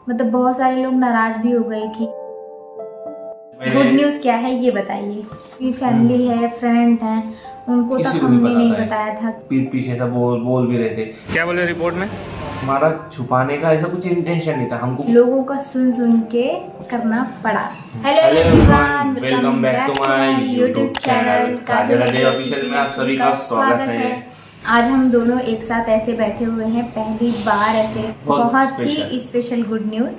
मतलब बहुत सारे लोग नाराज भी हो गए कि गुड न्यूज़ क्या है ये बताइए। ये फैमिली है, फ्रेंड है, उनको तक हमने नहीं बताया था। पीठ पीछे सब बोल भी रहे थे। क्या बोले रिपोर्ट में? हमारा छुपाने का ऐसा कुछ इंटेंशन नहीं था, हमको लोगों का सुन के करना पड़ा। Hello everyone, welcome back to my YouTube channel Kajal official में आप सभी का स्वागत है। आज हम दोनों एक साथ ऐसे बैठे हुए हैं, पहली बार ऐसे बहुत ही स्पेशल गुड न्यूज़।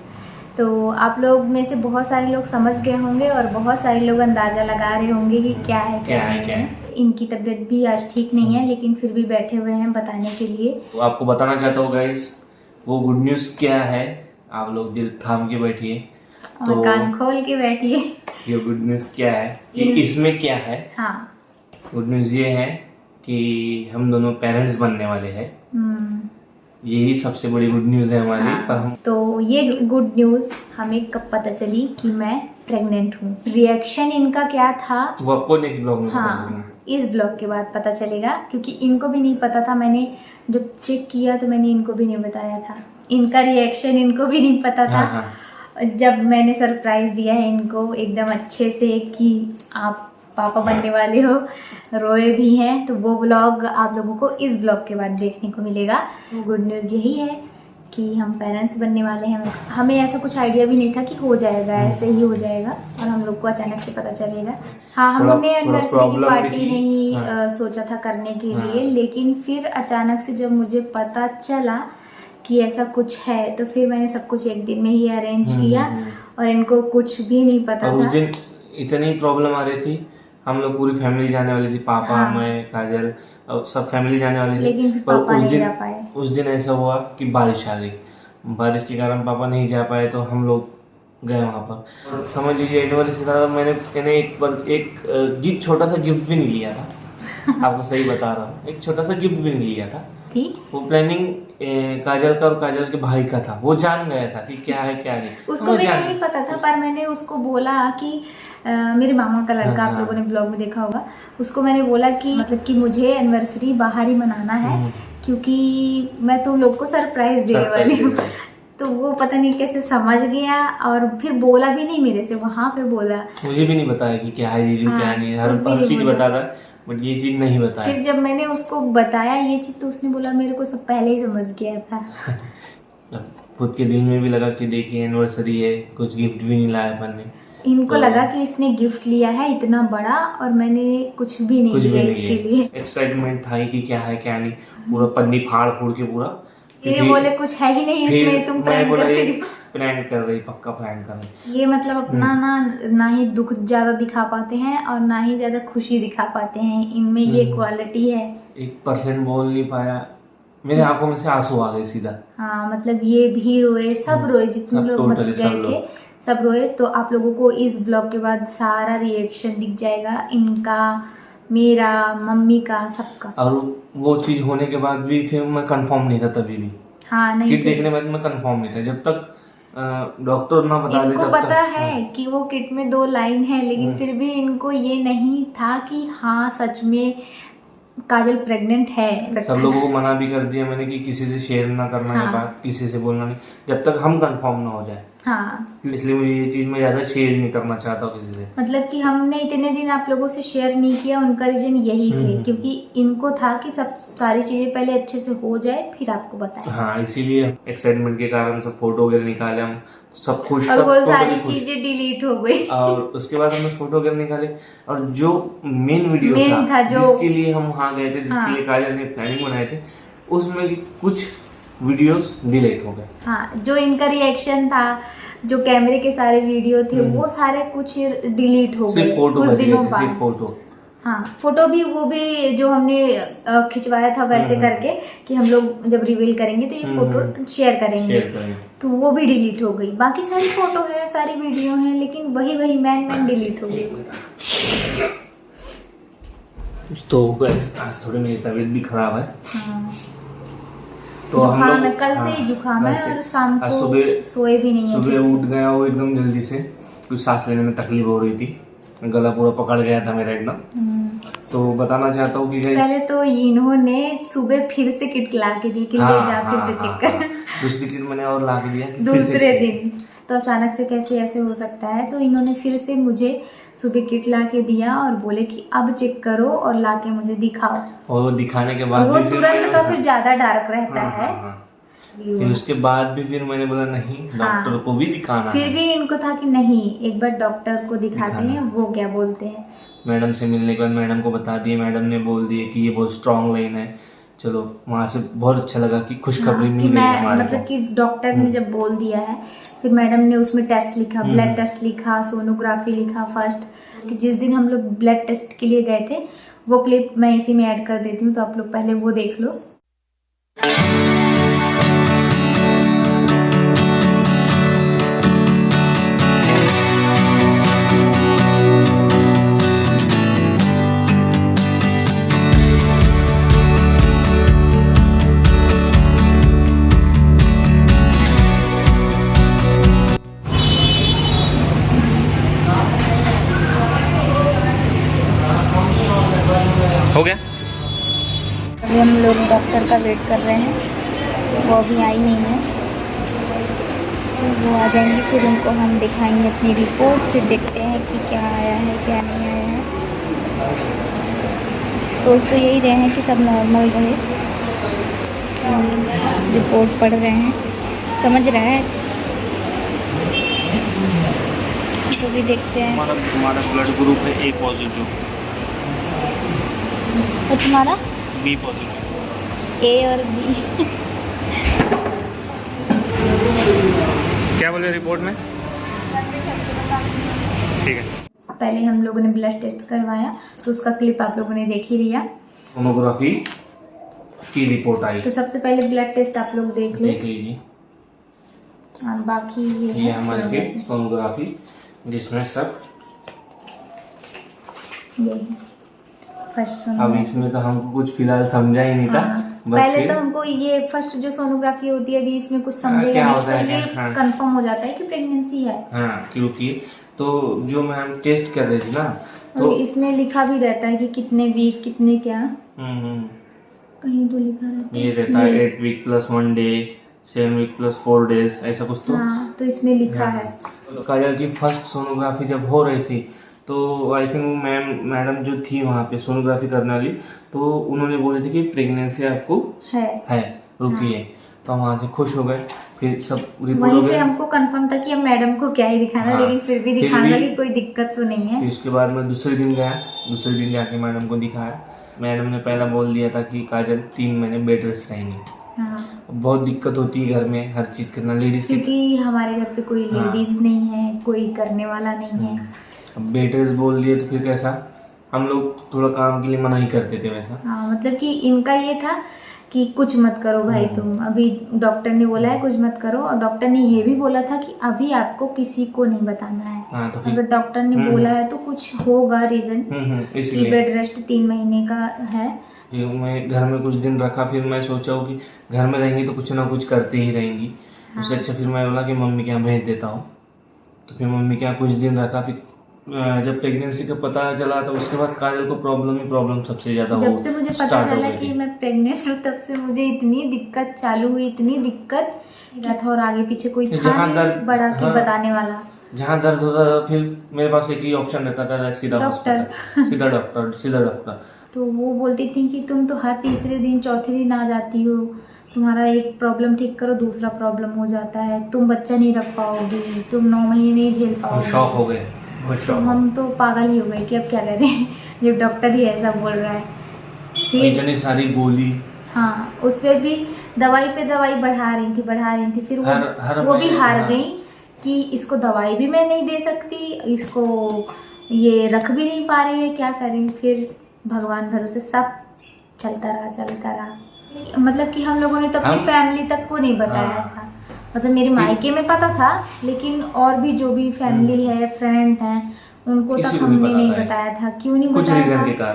तो आप लोग में से बहुत सारे लोग समझ गए होंगे और बहुत सारे लोग अंदाजा लगा रहे होंगे कि क्या है क्या नहीं है। इनकी तबीयत भी आज ठीक नहीं है, लेकिन फिर भी बैठे हुए हैं बताने के लिए। तो आपको बताना चाहता हूँ गाइस, वो गुड न्यूज़ क्या है। आप लोग दिल थाम के बैठिए और कान खोल के बैठिए। ये गुड न्यूज़ क्या है, इसमें क्या है। हाँ, गुड न्यूज़ ये है कि हम दोनों पेरेंट्स बनने वाले हैं। यही सबसे बड़ी गुड न्यूज़ है हमारी। हाँ, पर हम तो ये गुड न्यूज़ हमें कब पता चली कि मैं प्रेग्नेंट हूँ। रिएक्शन इनका क्या था वो आपको नेक्स्ट ब्लॉग में पता चलेगा। इस ब्लॉग के बाद पता चलेगा, क्योंकि इनको भी नहीं पता था। मैंने जब चेक किया तो मैंने इनको भी नहीं बताया था। इनका रिएक्शन इनको भी नहीं पता था। जब मैंने सरप्राइज दिया है इनको एकदम अच्छे से कि आप पापा बनने वाले हो, रोए भी हैं, तो वो ब्लॉग आप लोगों को इस ब्लॉग के बाद देखने को मिलेगा। वो गुड न्यूज़ यही है कि हम पेरेंट्स बनने वाले हैं। हमें ऐसा कुछ आइडिया भी नहीं था कि हो जाएगा, ऐसे ही हो जाएगा और हम लोग को अचानक से पता चलेगा। हाँ, हमने एनिवर्सरी की पार्टी नहीं सोचा था करने के लिए, लेकिन फिर अचानक से जब मुझे पता चला कि ऐसा कुछ है तो फिर मैंने सब कुछ एक दिन में ही अरेंज किया और इनको कुछ भी नहीं पता था। उस दिन इतनी प्रॉब्लम आ रही थी, हम लोग पूरी फैमिली जाने वाली थी, पापा मैं काजल और सब फैमिली जाने वाली थी। लेकिन फिर पर पापा नहीं जा पाए। उस दिन ऐसा हुआ कि बारिश आ गई। बारिश के कारण पापा नहीं जा पाए तो हम लोग गए वहाँ पर। समझ लीजिए एनिवर्सरी था, मैंने एक गिफ्ट, छोटा सा गिफ्ट भी नहीं लिया था। आपको सही बता रहा हूँ, एक छोटा सा गिफ्ट भी नहीं लिया था। वो प्लानिंग काजल का और काजल के भाई का था। वो जान गया था कि क्या है क्या नहीं, उसको भी नहीं पता था। पर मैंने उसको बोला कि मेरे मामा का लड़का, आप लोगों ने ब्लॉग में देखा होगा, उसको मैंने बोला कि मतलब कि मुझे एनिवर्सरी बाहर ही मनाना है, क्योंकि मैं तुम लोग को सरप्राइज देने वाली हूँ। तो वो पता नहीं कैसे समझ गया और फिर बोला भी नहीं मेरे से, वहाँ पे बोला। मुझे भी नहीं बताया कि क्या है जीजू क्या नहीं, हर चीज बता रहा है, बट ये चीज नहीं बताया। फिर जब मैंने उसको बताया ये चीज तो उसने बोला मेरे को सब पहले ही समझ गया था। खुद के दिल में भी लगा कि देखिए एनिवर्सरी है, कुछ गिफ्ट भी नहीं लाया अपन ने। इनको तो लगा कि इसने गिफ्ट लिया है इतना बड़ा और मैंने कुछ भी नहीं लिया इसके लिए। एक्साइटमेंट था कि क्या है क्या नहीं, पूरा पन्नी फाड़ फूड़ के पूरा। ये बोले कुछ है ही नहीं इसमें, तुम प्रैंक कर रही हो। प्रैंक कर रही, पक्का प्रैंक कर रही। ये मतलब अपना ना ही दुख ज्यादा दिखा पाते हैं और ना ही ज्यादा खुशी दिखा पाते हैं। इनमें ये क्वालिटी है। 1% बोल नहीं पाया, मेरे आंखों में से आंसू आ गए सीधा। हाँ, मतलब ये भी रोए, सब रोए, जितने लोग मतलब गए थे सब रोए। तो आप लोगों को इस ब्लॉग के बाद सारा रिएक्शन दिख जाएगा, इनका, मेरा, मम्मी का, सबका। और वो चीज होने के बाद भी फिर मैं कंफर्म नहीं था तभी भी। हाँ, नहीं किट देखने बाद मैं कंफर्म नहीं था जब तक डॉक्टर ना बता दे। इनको पता है कि वो किट में 2 लाइन है, लेकिन फिर भी इनको ये नहीं था कि हाँ सच में काजल प्रेग्नेंट है। सब लोगों को मना भी कर दिया मैंने कि किसी से शेयर ना करना है बात, किसी से बोलना नहीं जब तक हम कंफर्म ना हो जाए। हाँ, इसलिए मुझे ये चीज मैं ज्यादा शेयर नहीं करना चाहता हूँ किसी से। मतलब कि हमने इतने दिन आप लोगों से शेयर नहीं किया, उनका रीजन यही थे, क्योंकि इनको था कि सब सारी चीजें पहले अच्छे से हो जाए फिर आपको बताएं। हाँ, इसीलिए एक्साइटमेंट के कारण सब फोटो वगैरह निकाले हम, सब खुश, और वो सारी चीजें डिलीट हो गई। और उसके बाद हमने फोटो वगैरह निकाले और जो मेन वीडियो था जिसके लिए हम वहाँ गए थे, जिसके लिए काजल ने प्लानिंग बनाए थे, उसमें कुछ वीडियोस डिलीट हो गए। हाँ, जो इनका रिएक्शन था, जो कैमरे के सारे वीडियो थे, वो सारे कुछ डिलीट हो गए कुछ दिनों बाद। फोटो, हाँ, फोटो भी, वो भी जो हमने खिंचवाया था वैसे करके कि हम लोग जब रिवील करेंगे तो ये फोटो शेयर करेंगे, तो वो भी डिलीट हो गई। बाकी सारी फोटो है, सारी वीडियो है, लेकिन वही मैन डिलीट हो गई। तो गाइस आज थोड़ी मेरी तबीयत भी खराब है। तो हम लोग कल से ही जुकाम है और शाम को सोए भी नहीं। सुबह उठ गया वो एकदम जल्दी से, कुछ सांस लेने में तकलीफ हो रही थी गला पूरा पकड़ गया था मेरा एकदम। तो बताना चाहता हूँ कि पहले तो इन्होंने सुबह फिर से किट ला के दी कि ले जा फिर से चेक कर। दूसरी किट मैंने और ला के दिया कि दूसरे दिन तो अचानक से कैसे ऐसे हो सकता है, तो इन्होंने फिर से मुझे सुबह किट ला के दिया और बोले कि अब चेक करो और ला के मुझे दिखाओ। और दिखाने के बाद वो तुरंत का फिर ज्यादा डार्क रहता है। फिर उसके बाद भी फिर मैंने बोला नहीं, डॉक्टर को भी दिखाना फिर भी इनको था कि नहीं एक बार डॉक्टर को दिखाते हैं, वो क्या बोलते हैं। मैडम से मिलने के बाद मैडम को बता दिए, मैडम ने बोल दिए कि ये बहुत स्ट्रांग लाइन है। चलो वहाँ से बहुत अच्छा लगा कि खुशखबरी मिल गई हमारे मतलब कि डॉक्टर ने जब बोल दिया है, फिर मैडम ने उसमें टेस्ट लिखा, ब्लड टेस्ट लिखा, सोनोग्राफी लिखा फर्स्ट। कि जिस दिन हम लोग ब्लड टेस्ट के लिए गए थे वो क्लिप मैं इसी में ऐड कर देती हूँ, तो आप लोग पहले वो देख लो। हो गया। अभी हम लोग डॉक्टर का वेट कर रहे हैं, वो अभी आई नहीं है, तो वो आ जाएंगे फिर उनको हम दिखाएंगे अपनी रिपोर्ट, फिर देखते हैं कि क्या आया है क्या नहीं आया है। सोच तो यही रहे हैं कि सब नॉर्मल रहे, रिपोर्ट पढ़ रहे हैं, समझ रहे हैं, तो भी देखते हैं। तुम्हारा ब्लड ग्रुप है ए पॉजिटिव और तुम्हारा बी पॉजिटिव। ए और बी क्या बोले रिपोर्ट में? ठीक है। पहले हम लोगों ने ब्लड टेस्ट करवाया तो उसका क्लिप आप लोगों ने देख ही लिया। सोनोग्राफी की रिपोर्ट आई, तो सबसे पहले ब्लड टेस्ट आप लोग देख लीजिए। और बाकी ये हमारे सोनोग्राफी जिसमें सब ये फर्स्ट अब इसमें तो हमको कुछ फिलहाल समझा ही नहीं था। पहले तो हमको ये फर्स्ट जो सोनोग्राफी होती है अभी इसमें कुछ समझेगा नहीं, पहले कंफर्म हो जाता है कि प्रेगनेंसी है। हाँ, क्योंकि तो जो मैम टेस्ट कर रही थी ना, तो इसमें लिखा भी रहता है कि कितने वीक कितने क्या, कहीं तो लिखा रहता है, ये रहता है 8 week plus 1 day, 7 week plus 4 days, ऐसा कुछ। तो इसमें लिखा है। काजल की फर्स्ट सोनोग्राफी जब हो रही थी तो आई थिंक मैडम जो थी वहाँ पे सोनोग्राफी करने वाली, तो उन्होंने बोली थी कि प्रेगनेंसी आपको है रुकिए। तो हम वहाँ से खुश हो गए। फिर सब रिपोर्ट वहीं से हमको कंफर्म था कि अब मैडम को क्या ही दिखाना, लेकिन फिर भी दिखाना कि कोई दिक्कत तो नहीं है। फिर उसके बाद मैं दूसरे दिन जाके मैडम को दिखाया। मैडम ने पहला बोल दिया था कि काजल 3 महीने बेड रेस्ट रहेंगी। बहुत दिक्कत होती है घर में हर चीज करना लेडीज, क्योंकि हमारे घर पे कोई लेडीज नहीं है, कोई करने वाला नहीं है। बेड रेस्ट बोल दिए तो फिर कैसा, हम लोग थोड़ा काम के लिए मना ही करते थे वैसा। मतलब कि इनका ये था कि कुछ मत करो भाई तुम, अभी डॉक्टर ने बोला है कुछ मत करो, और डॉक्टर ने ये भी बोला था कि अभी आपको किसी को नहीं बताना है। तो अगर डॉक्टर ने बोला है तो कुछ होगा रीजन, कि बेड रेस्ट 3 महीने का है। फिर मैं घर में कुछ दिन रखा, फिर मैं सोचा हूँ कि घर में रहेंगी तो कुछ ना कुछ करती ही रहेंगी। उससे अच्छा फिर मैं बोला कि मम्मी के यहाँ भेज देता हूँ। तो फिर मम्मी के यहाँ कुछ दिन रखा। फिर जब प्रेगनेंसी का पता चला तो उसके बाद काजल को प्रॉब्लम सबसे ज्यादा जब से मुझे पता चला कि मैं प्रेग्नेंट हूँ तब से मुझे इतनी दिक्कत चालू हुई, इतनी दिक्कत था, और आगे पीछे कोई था नहीं बड़ा के बताने वाला। जहाँ दर्द होता था फिर मेरे पास एक ही ऑप्शन रहता था, सीधा डॉक्टर। तो वो बोलती थी कि तुम तो हर तीसरे दिन चौथे दिन आ जाती हो, तुम्हारा एक प्रॉब्लम ठीक करो दूसरा प्रॉब्लम हो जाता है, तुम बच्चा नहीं रख पाओगी, तुम 9 महीने नहीं झेल पाओगे। शौक हो गए, तो हम तो पागल ही हो गए कि अब क्या करें, जब डॉक्टर ही ऐसा बोल रहा है। फिर इतनी सारी गोली, उस पर भी दवाई पे दवाई बढ़ा रही थी। फिर वो भी हार गई कि इसको दवाई भी मैं नहीं दे सकती, इसको ये रख भी नहीं पा रही है, क्या करें। फिर भगवान भरोसे सब चलता रहा। मतलब कि हम लोगों ने तो अपनी फैमिली तक को नहीं बताया था। मतलब मेरे मायके में पता था, लेकिन और भी जो भी फैमिली है, फ्रेंड है, उनको तक हमने नहीं बताया था। क्यों नहीं बताया था?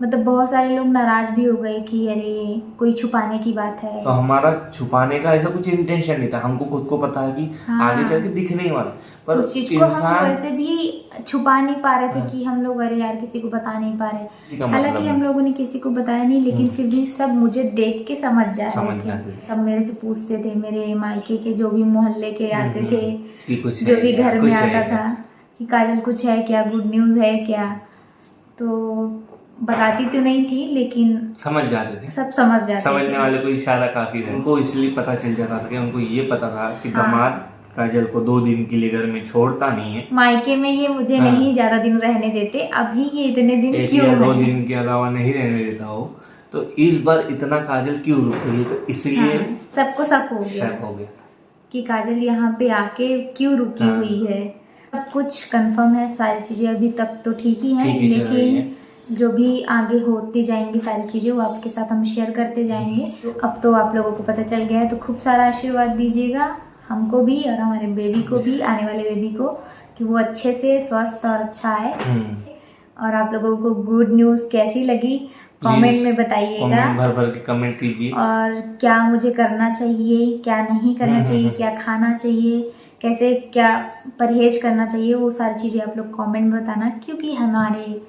मतलब बहुत सारे लोग नाराज भी हो गए कि अरे कोई छुपाने की बात है। तो हमारा छुपाने का ऐसा कुछ इंटेंशन नहीं था, हमको खुद को पता है कि हाँ। आगे चल के दिख नहीं वाला, पर उस चीज को हम इंसान वैसे भी छुपा नहीं पा रहे थे हाँ। कि हम लोग अरे यार किसी को बता नहीं पा किसी रहे। का हालांकि मतलब हम लोगों ने किसी को बताया नहीं, लेकिन फिर भी सब मुझे देख के समझ समझ रहे जाते थे। थे। सब मेरे से पूछते थे, मेरे मायके के जो भी मोहल्ले के आते थे, कि कुछ जो है भी क्या, घर कुछ में है आता क्या। था कि काजल कुछ है क्या, गुड न्यूज है क्या। तो बताती तो नहीं थी, लेकिन समझ जाते थे, सब समझ जाते समझने थे। वाले को इशारा काफी था। उनको इसलिए पता चल जाता था कि उनको ये पता था कि हाँ। दामाद काजल को 2 दिन के लिए घर में छोड़ता नहीं है। मायके में ये मुझे हाँ। नहीं ज्यादा दिन रहने देते, अभी ये इतने दिन एक क्यों या 2 है? दिन के अलावा नहीं रहने देता हो, तो इस बार इतना काजल क्यों रुक गई है, तो इसलिए हाँ, सबको शक हो गया शक हो गया था। कि काजल यहाँ पे आके क्यों रुकी हाँ। हुई है। सब कुछ कंफर्म है, सारी चीजें अभी तक तो ठीक ही हैं, ठीक ही चल रही है। लेकिन जो भी आगे होती जाएंगी सारी चीजें वो आपके साथ हम शेयर करते जाएंगे। तो अब तो आप लोगों को पता चल गया है, तो खूब सारा आशीर्वाद दीजिएगा हमको भी और हमारे बेबी को भी, आने वाले बेबी को, कि वो अच्छे से स्वस्थ और अच्छा है। और आप लोगों को गुड न्यूज़ कैसी लगी कमेंट में बताइएगा। कमेंट भर भर के कमेंट कीजिए। और क्या मुझे करना चाहिए, क्या नहीं करना चाहिए, क्या खाना चाहिए, कैसे क्या परहेज करना चाहिए, वो सारी चीज़ें आप लोग कमेंट में बताना। क्योंकि हमारे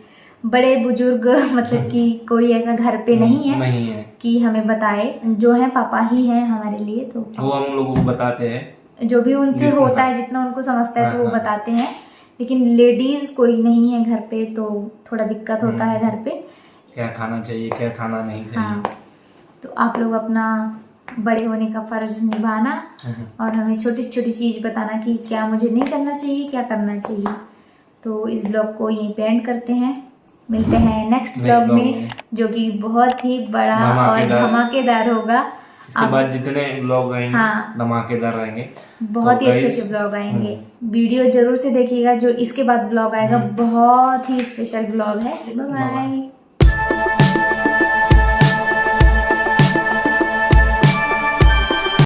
बड़े बुजुर्ग मतलब कि कोई ऐसा घर पे नहीं है कि हमें बताए, जो है पापा ही हैं हमारे लिए। तो वो हम लोगों को बताते हैं, जो भी उनसे होता है, जितना उनको समझता है तो वो बताते हैं। लेकिन लेडीज कोई नहीं है घर पे, तो थोड़ा दिक्कत होता है घर पे, क्या खाना चाहिए क्या खाना नहीं चाहिए। हाँ, तो आप लोग अपना बड़े होने का फर्ज निभाना और हमें छोटी छोटी चीज़ बताना कि क्या मुझे नहीं करना चाहिए, क्या करना चाहिए। तो इस ब्लॉग को यहीं पे एंड करते हैं, मिलते हैं नेक्स्ट ब्लॉग में, जो कि बहुत ही बड़ा और धमाकेदार होगा। इसके बाद जितने ब्लॉग आएंगे हाँ, धमाकेदार रहेंगे, बहुत ही अच्छे अच्छे ब्लॉग आएंगे। वीडियो जरूर से देखिएगा, जो इसके बाद ब्लॉग आएगा बहुत ही स्पेशल ब्लॉग है। Bye bye.